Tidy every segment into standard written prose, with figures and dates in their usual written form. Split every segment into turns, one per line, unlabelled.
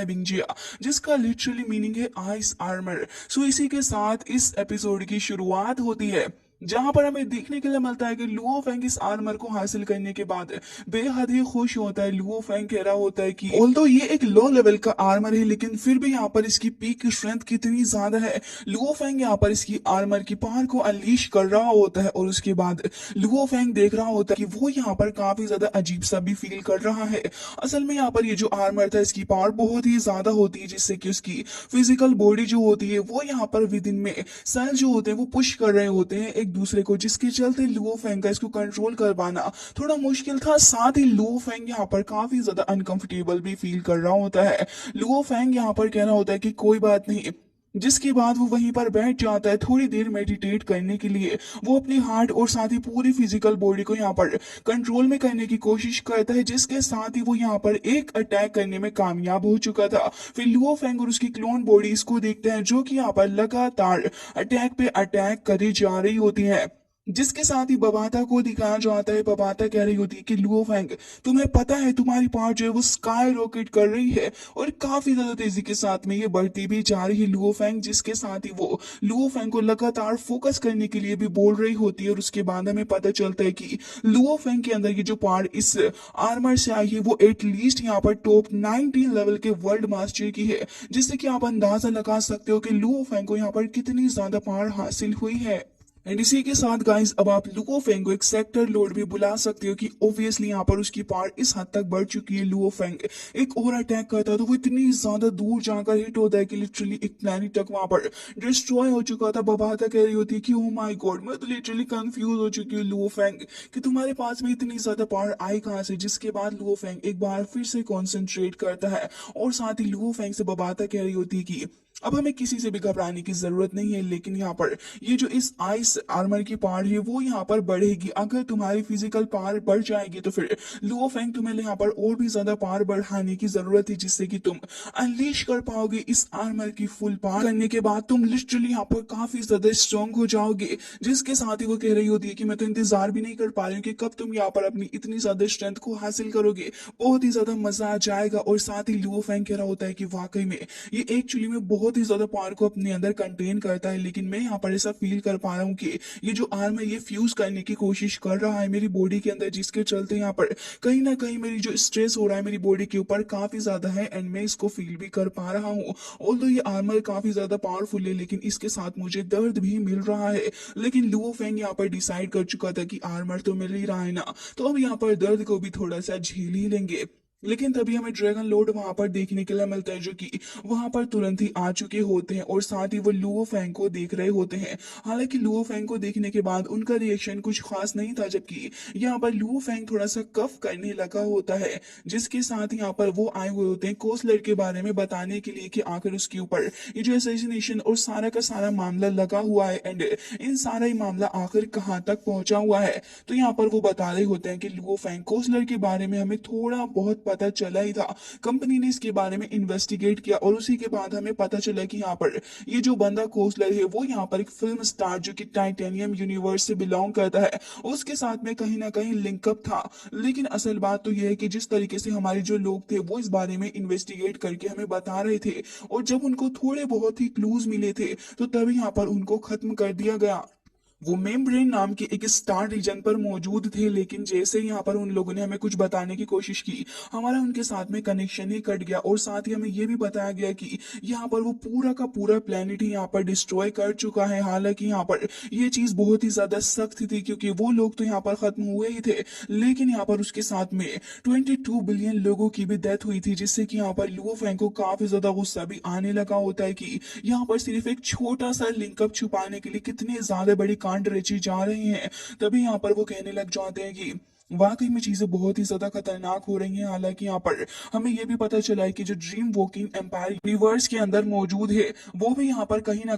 बिंजिया, जिसका literally meaning है ice armour. सो इसी के साथ इस एपिसोड की शुरुआत होती है, जहां पर हमें देखने के लिए मिलता है कि लुओ फेंग इस आर्मर को हासिल करने के बाद बेहद ही खुश होता है। लुओ फेंग कह रहा होता है कि ऑल्दो ये एक लो लेवल का आर्मर है, लेकिन फिर भी यहाँ पर इसकी पीक स्ट्रेंथ कितनी ज्यादा है। लुओ फेंग यहाँ पर इसकी आर्मर की पावर को अनलीश कर रहा होता है, और उसके बाद लुओ फेंग देख रहा होता है कि वो यहाँ पर काफी ज्यादा अजीब सा भी फील कर रहा है। असल में यहाँ पर ये जो आर्मर था, इसकी पावर बहुत ही ज्यादा होती है, जिससे कि उसकी फिजिकल बॉडी जो होती है वो यहाँ पर विद इन में सेल जो होते हैं वो पुश कर रहे होते हैं एक दूसरे को, जिसके चलते लुओ फेंग का इसको कंट्रोल कर पाना थोड़ा मुश्किल था। साथ ही लुओ फेंग यहाँ पर काफी ज्यादा अनकंफर्टेबल भी फील कर रहा होता है। लुओ फेंग यहाँ पर कह रहा होता है कि कोई बात नहीं, जिसके बाद वो वहीं पर बैठ जाता है थोड़ी देर मेडिटेट करने के लिए। वो अपनी हार्ट और साथ ही पूरी फिजिकल बॉडी को यहाँ पर कंट्रोल में करने की कोशिश करता है, जिसके साथ ही वो यहाँ पर एक अटैक करने में कामयाब हो चुका था। फिर लुओ फेंग और उसकी क्लोन बॉडी इसको देखते हैं, जो कि यहाँ पर लगातार अटैक पे अटैक करी जा रही होती है, जिसके साथ ही बबाता को दिखाया जाता है। बबाता कह रही होती है कि लुओ फेंग, तुम्हें पता है तुम्हारी पावर जो है वो स्काई रॉकेट कर रही है, और काफी ज्यादा तेजी के साथ में ये बढ़ती भी जा रही है लुओ फेंग, जिसके साथ ही वो लुओ फेंग को लगातार फोकस करने के लिए भी बोल रही होती है। और उसके बाद हमें पता चलता है कि लुओ फेंग के अंदर की जो पावर इस आर्मर से आई है वो एटलीस्ट यहाँ पर टॉप 19 लेवल के वर्ल्ड मास्टर की है, जिससे कि आप अंदाजा लगा सकते हो कि लुओ फेंग को यहाँ पर कितनी ज्यादा पावर हासिल हुई है। एंड इसी के साथ गाइस, अब आप लुओ फेंग को एक सेक्टर लॉर्ड भी बुला सकते हो, कि ऑब्वियसली यहाँ पर उसकी पावर इस हद तक बढ़ चुकी है। लुओ फेंग एक और अटैक करता है तो वो इतनी ज्यादा दूर जाकर हिट होता है कि लिटरली एक प्लैनेट तक वहां पर डिस्ट्रॉय हो चुका था। बबाता कह रही होती है कि ओ माय गॉड, मैं तो लिटरली कंफ्यूज हो चुकी हूँ लुओ फेंग, कि तुम्हारे पास में इतनी ज्यादा पावर आई कहाँ से। जिसके बाद लुओ फेंग एक बार फिर से कॉन्सेंट्रेट करता है, और साथ ही लुओ फेंग से बबाता कह रही होती है कि अब हमें किसी से भी घबराने की जरूरत नहीं है, लेकिन यहाँ पर ये जो इस आइस आर्मर की पावर है वो यहाँ पर बढ़ेगी। अगर तुम्हारी फिजिकल पावर बढ़ जाएगी तो फिर लुओ फेंग तुम्हें यहाँ पर और भी ज्यादा पावर बढ़ाने की जरूरत है, जिससे कि तुम अनलीश कर पाओगे इस आर्मर की फुल पावर। करने के बाद तुम लिटरली यहाँ पर काफी ज्यादा स्ट्रॉन्ग हो जाओगे। जिसके साथ ही वो कह रही होती है कि मैं तो इंतजार भी नहीं कर पा रही हूँ कि कब तुम यहाँ पर अपनी इतनी ज्यादा स्ट्रेंथ को हासिल करोगे, बहुत ही ज्यादा मजा आ जाएगा। और साथ ही लुओ फेंग कह रहा होता है कि वाकई में ये एक्चुअली में बहुत ही ज्यादा पावर को अपने अंदर कंटेन करता है, लेकिन मैं यहाँ पर ऐसा फील कर पा रहा हूँ कि ये जो आर्म है ये फ्यूज करने की कोशिश कर रहा है मेरी बॉडी के अंदर, जिसके चलते यहाँ पर कहीं ना कहीं मेरी जो स्ट्रेस हो रहा है मेरी बॉडी के ऊपर काफी ज्यादा है, एंड मैं इसको फील भी कर पा रहा हूँ। ऑल्दो ये आर्मर काफी ज्यादा पावरफुल है, लेकिन इसके साथ मुझे दर्द भी मिल रहा है। लेकिन लुओ फेंग यहाँ पर डिसाइड कर चुका था कि आर्मर तो मिल ही रहा है ना, तो अब यहाँ पर दर्द को भी थोड़ा सा झेल ही लेंगे। लेकिन तभी हमें ड्रैगन लॉर्ड वहां पर देखने के लिए मिलता है, जो कि वहां पर तुरंत ही आ चुके होते हैं, और साथ ही वो लुओ फेंग को देख रहे होते हैं। हालांकि लुओ फेंग को देखने के बाद उनका रिएक्शन कुछ खास नहीं था, जबकि यहाँ पर लुओ फेंग थोड़ा सा कफ करने लगा होता है। जिसके साथ यहाँ पर वो आए हुए होते हैं कोसलर के बारे में बताने के लिए, कि आखिर उसके ऊपर ये जो असैसिनेशन और सारा का सारा मामला लगा हुआ है, एंड इन सारा ही मामला आखिर कहाँ तक पहुंचा हुआ है। तो यहाँ पर वो बता रहे होते हैं कि लुओ फेंग कोसलर के बारे में हमें थोड़ा बहुत पता चला ही था, कंपनी ने इसके बारे में इन्वेस्टिगेट किया, और उसी के बाद हमें पता चला कि यहाँ पर ये जो बंदा कोसलर है वो यहाँ पर एक फिल्म स्टार जो कि टाइटेनियम यूनिवर्स से बिलोंग करता है, उसके साथ में कहीं ना कहीं लिंकअप था। लेकिन असल बात तो यह है कि जिस तरीके से हमारे जो लोग थे वो इस बारे में इन्वेस्टिगेट करके हमें बता रहे थे, और जब उनको थोड़े बहुत ही क्लूज मिले थे तो तभी यहाँ पर उनको खत्म कर दिया गया। वो मेम्ब्रेन नाम के एक स्टार रीजन पर मौजूद थे, लेकिन जैसे यहाँ पर उन लोगों ने हमें कुछ बताने की कोशिश की, हमारा उनके साथ में कनेक्शन ही कट गया। और साथ ही हमें ये भी बताया गया कि यहाँ पर वो पूरा का पूरा प्लेनेट ही यहाँ पर डिस्ट्रॉय कर चुका है। हालांकि यहाँ पर ये चीज बहुत ही ज्यादा सख्त थी, क्योंकि वो लोग तो यहाँ पर खत्म हुए ही थे, लेकिन यहाँ पर उसके साथ में 22 बिलियन लोगों की भी डेथ हुई थी, जिससे कि यहाँ पर लुओ फेंग को काफी ज्यादा गुस्सा भी आने लगा होता है कि यहाँ पर सिर्फ एक छोटा सा लिंकअप छुपाने के लिए कितने ज्यादा बड़ी कांड रची जा रही हैं। तभी यहाँ पर वो कहने लग जाते हैं कि वाकई में चीजें बहुत ही ज्यादा खतरनाक हो रही हैं। हालांकि यहाँ पर हमें यह भी पता चला है कि जो ड्रीम वॉकिंग एम्पायर यूनिवर्स के अंदर मौजूद है वो भी यहाँ पर कहीं ना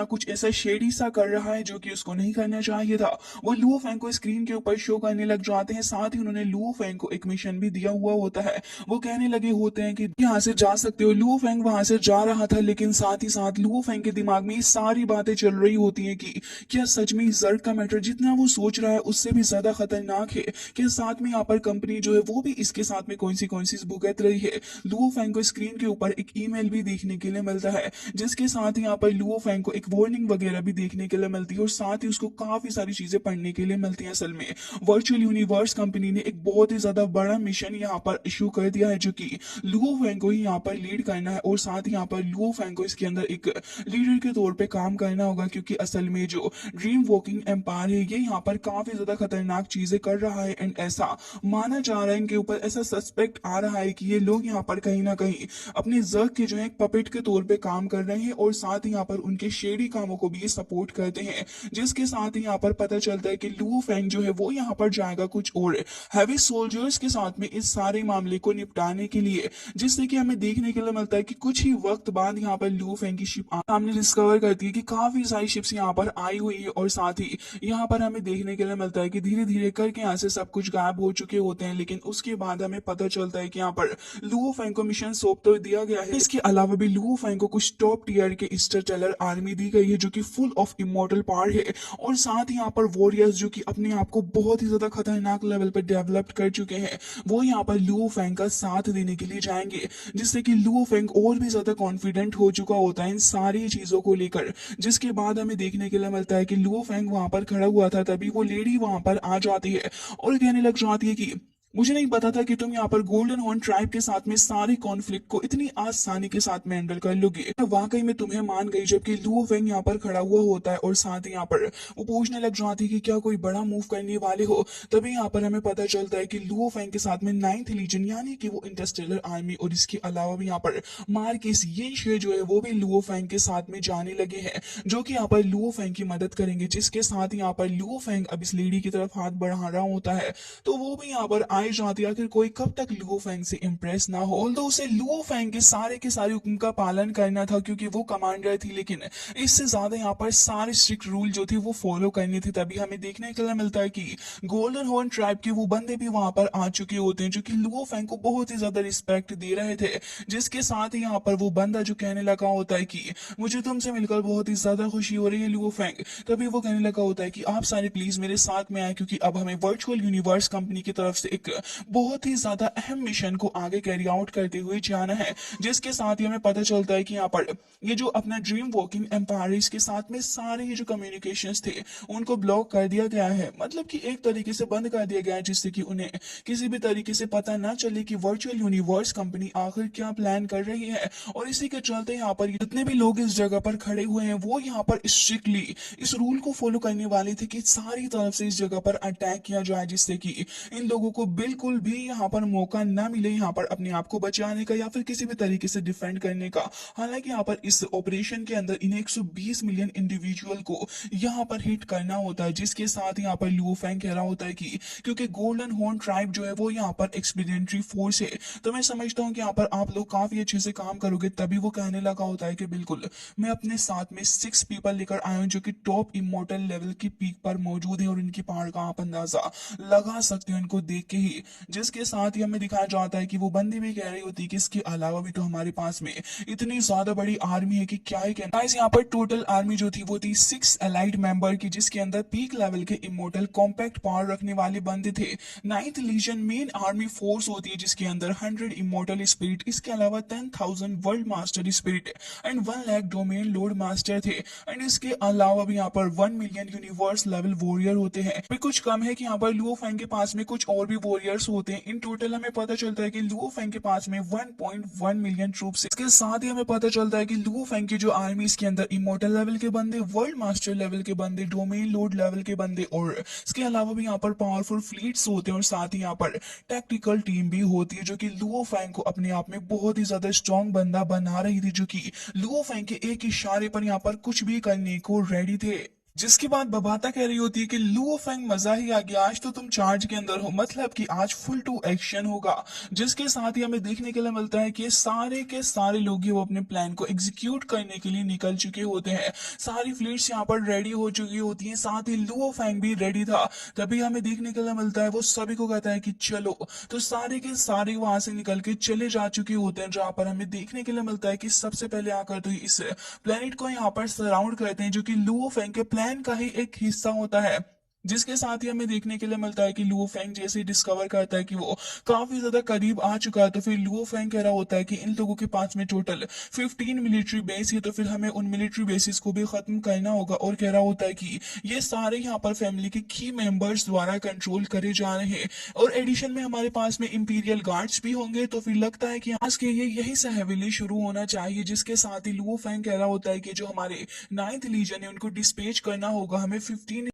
कुछ ऐसा शेडी सा कर रहा है, जो कि उसको नहीं करना चाहिए था। वो लुओ फेंग को स्क्रीन के ऊपर शो करने लग जाते हैं। साथ ही उन्होंने लुओ फेंग को एक मिशन भी दिया हुआ होता है। वो कहने लगे होते हैं कि यहाँ से जा सकते हो। लुओ फेंग वहां से जा रहा था, लेकिन साथ ही साथ लुओ फेंग के दिमाग में ये सारी बातें चल रही होती है कि क्या सच में जर्ड का मैटर जितना वो सोच रहा है उससे भी ज्यादा खतरनाक है। कि साथ में यहाँ पर कंपनी जो है वो भी इसके साथ में कॉन्सिक्वेंसेस भुगत रही है। लुओ फेंग को स्क्रीन के ऊपर एक ईमेल भी देखने के लिए मिलता है, जिसके साथ ही यहाँ पर लुओ फेंग को एक वार्निंग वगैरह भी देखने के लिए मिलती है और साथ ही उसको काफी सारी चीजें पढ़ने के लिए मिलती हैं। असल में वर्चुअल यूनिवर्स कंपनी ने एक बहुत ही ज्यादा बड़ा मिशन यहाँ पर इशू कर दिया है, जो कि लुओ फेंग को ही यहाँ पर लीड करना है और साथ ही यहाँ पर लुओ फेंग को इसके अंदर एक लीडर के तौर पे काम करना होगा, क्योंकि असल में जो ड्रीम वॉकिंग एम्पायर है ये यहाँ पर काफी ज्यादा खतरनाक चीजें कर रहा है एंड ऐसा माना जा रहा है, इनके ऊपर ऐसा सस्पेक्ट आ रहा है कि ये लोग यहाँ पर कहीं ना कहीं अपने जर्क के जो है एक पपेट के तौर पे काम कर रहे हैं और साथ ही यहाँ पर उनके शेडी कामों को भी ये सपोर्ट करते हैं, जिसके साथ ही यहाँ पर पता चलता है कि लुओ फेंग जो है वो यहाँ पर जाएगा कुछ और हैवी सोल्जर्स के साथ में इस सारे मामले को निपटाने के लिए, जिससे कि हमें देखने के लिए मिलता है कि कुछ ही वक्त बाद यहाँ पर लुओ फेंग की शिप सामने डिस्कवर करती है कि काफी सारी शिप्स यहाँ पर आई हुई है और साथ ही यहाँ पर हमें देखने के लिए मिलता है कि धीरे धीरे करके यहाँ से सब कुछ गायब हो चुके होते हैं, लेकिन उसके बाद हमें पता चलता है कि यहाँ पर लुओ फेंग को मिशन सौंप तो दिया गया है, इसके अलावा भी लुओ फेंग को कुछ टॉप टीयर के इंटरस्टेलर आर्मी दी गई है जो कि फुल ऑफ इमोर्टल पावर है और साथ ही यहाँ पर वॉरियर्स जो कि अपने आप को बहुत ही ज्यादा खतरनाक लेवल पर डेवलप कर चुके हैं, वो यहाँ पर लुओ फेंग का साथ देने के लिए जाएंगे, जिससे कि लुओ फेंग और भी ज्यादा कॉन्फिडेंट हो चुका होता है इन सारी चीजों को लेकर, जिसके बाद हमें देखने के लिए मिलता है कि लुओ फेंग वहां पर खड़ा हुआ था, तभी वो लेडी वहां पर आ जाती है और कहने लग जाती है कि मुझे नहीं पता था कि तुम यहाँ पर गोल्डन हॉर्न ट्राइब के साथ में सारे कॉन्फ्लिक्ट को इतनी आसानी के साथ में हैंडल कर लोगे। वाकई में तुम्हें मान गई, जबकि लुओ फेंग यहाँ पर खड़ा हुआ होता है और साथ ही यहाँ पर वो पूछने लग जाती है कि क्या कोई बड़ा मूव करने वाले हो। तभी यहाँ पर हमें पता चलता है कि लुओ फेंग के साथ में 9th लीजन यानी कि वो इंटरस्टेलर आर्मी और इसके अलावा भी यहाँ पर मार्केस ये शेर जो है वो भी लुओ फेंग के साथ में जाने लगे हैं, जो कि यहाँ पर लुओ फेंग की मदद करेंगे, जिसके साथ यहाँ पर लुओ फेंग अब इस लेडी की तरफ हाथ बढ़ा रहा होता है, तो वो भी यहाँ पर जाती है, आखिर कोई कब तक लुओ फेंग से इंप्रेस ना हो। ऑल्दो उसे लुओ फेंग के सारे हुक्म का पालन करना था क्योंकि वो कमांडर थी, लेकिन इससे ज्यादा यहाँ पर सारे स्ट्रिक्ट रूल जो थे वो फॉलो करने थे। तभी हमें देखने के लिए मिलता है कि गोल्डन हॉर्न ट्राइब के वो बंदे भी वहां पर आ चुके होते हैं, जो कि लुओ फेंग को बहुत ही ज्यादा रिस्पेक्ट दे रहे थे, जिसके साथ ही यहाँ पर वो बंदा जो कहने लगा होता है कि मुझे तुमसे मिलकर बहुत ही ज्यादा खुशी हो रही है लुओ फेंग। तभी वो कहने लगा होता है कि आप सारे प्लीज मेरे साथ में आए, क्योंकि अब हमें वर्चुअल यूनिवर्स कंपनी की तरफ से एक बहुत ही ज्यादा अहम मिशन को आगे कैरी आउट करते हुए जाना है, जिसके साथ ही हमें पता चलता है कि यहाँ पर ये जो अपना ड्रीम वॉकिंग एम्पायर के साथ में सारे ये जो कम्युनिकेशंस थे उनको ब्लॉक कर दिया गया है, मतलब कि एक तरीके से बंद कर दिया गया है, जिससे कि उन्हें किसी भी तरीके से पता ना चले कि वर्चुअल यूनिवर्स कंपनी आखिर क्या प्लान कर रही है। और इसी के चलते यहाँ पर जितने भी लोग इस जगह पर खड़े हुए हैं वो यहाँ पर स्ट्रिक्टली इस रूल को फॉलो करने वाले थे कि सारी तरफ से इस जगह पर अटैक किया जाए, जिससे कि इन लोगों को बिल्कुल भी यहाँ पर मौका ना मिले यहाँ पर अपने आप को बचाने का या फिर किसी भी तरीके से डिफेंड करने का। हालांकि यहाँ पर इस ऑपरेशन के अंदर इन्हें 120 मिलियन इंडिविजुअल को यहाँ पर हिट करना होता है, जिसके साथ यहाँ पर लुओ फेंग कह रहा होता है कि क्योंकि गोल्डन हॉर्न ट्राइब जो है वो यहाँ पर एक्सपीडिएंट्री फोर्स है, तो मैं समझता हूँ कि यहाँ पर आप लोग काफी अच्छे से काम करोगे। तभी वो कहने लगा होता है कि बिल्कुल मैं अपने साथ में 6 पीपल लेकर आया हूँ जो कि टॉप इमोर्टल लेवल की पीक पर मौजूद है और इनकी पावर का आप अंदाजा लगा सकते हो इनको देख के ही, जिसके साथ ही हमें दिखाया जाता है कि वो बंदी भी कह रही होती है कि इसके अलावा भी तो हमारे पास में इतनी ज्यादा बड़ी आर्मी है कि क्या ही कहना। यहाँ पर टोटल आर्मी जो थी वो थी 6 एलाइड मेंबर की, जिसके अंदर पीक लेवल के इमोर्टल कॉम्पैक्ट पावर रखने वाले बंदे थे। 9th legion main army force होती है, जिसके अंदर 100 इमोर्टल स्पिरिट, इसके अलावा 10,000 world master spirit and 1 lakh domain Lord master थे एंड इसके अलावा भी यहाँ पर 1 मिलियन यूनिवर्स लेवल वॉरियर होते हैं। फिर कुछ कम है कि यहाँ पर लुओ फेंग के पास में कुछ और भी वॉरियर्स होते हैं। इन टोटल हमें पता चलता है कि लुओ फेंग के पास में 1.1 मिलियन ट्रूप्स। इसके साथ ही हमें पता चलता है कि लुओ फेंग की जो आर्मी इसके अंदर इमोर्टल लेवल के बंदे, वर्ल्ड मास्टर लेवल के बंदे, डोमेन लॉर्ड लेवल के बंदे और इसके अलावा भी यहाँ पर पावरफुल फ्लीट्स होते हैं और साथ ही यहाँ पर टैक्टिकल टीम भी होती है, जो कि लुओ फेंग को अपने आप में बहुत ही ज्यादा स्ट्रॉन्ग बंदा बना रही थी, जो कि लुओ फेंग के एक इशारे पर यहाँ पर कुछ भी करने को रेडी थे। जिसके बाद बबाता कह रही होती है कि लुओ फेंग मजा ही आ गया, आज तो तुम चार्ज के अंदर हो, मतलब कि आज फुल टू एक्शन होगा। जिसके साथ ही हमें देखने के लिए मिलता है कि सारे के सारे लोग वो अपने प्लान को एग्जीक्यूट करने के लिए निकल चुके होते हैं। सारी फ्लीट्स यहाँ पर रेडी हो चुकी होती हैं, साथ ही लुओ फेंग भी रेडी था। तभी हमें देखने के लिए मिलता है वो सभी को कहता है कि चलो, तो सारे के सारे वहां से निकल के चले जा चुके होते हैं, जहां पर हमें देखने के लिए मिलता है कि सबसे पहले आकर तो इस प्लेनेट को यहाँ पर सराउंड करते हैं, जो कि लुओ फेंग के प्लान का ही एक हिस्सा होता है। जिसके साथ ही हमें देखने के लिए मिलता है कि लुओ फेंग जैसे ही डिस्कवर करता है कि वो काफी ज्यादा करीब आ चुका है, तो फिर लुओ फेंग कह रहा होता है कि इन लोगों के पास में टोटल 15 मिलिट्री बेस है, तो फिर हमें उन मिलिट्री बेसिस को भी खत्म करना होगा। और कह रहा होता है कि ये सारे यहाँ पर फैमिली के की मेंबर्स द्वारा कंट्रोल करे जा रहे हैं, और एडिशन में हमारे पास में इंपीरियल गार्ड्स भी होंगे। तो फिर लगता है कि आज के ये यही से हवेली शुरू होना चाहिए, जिसके साथ ही लुओ फेंग कह रहा होता है कि जो हमारे 9th लीजन है उनको डिस्पेच करना होगा, हमें 15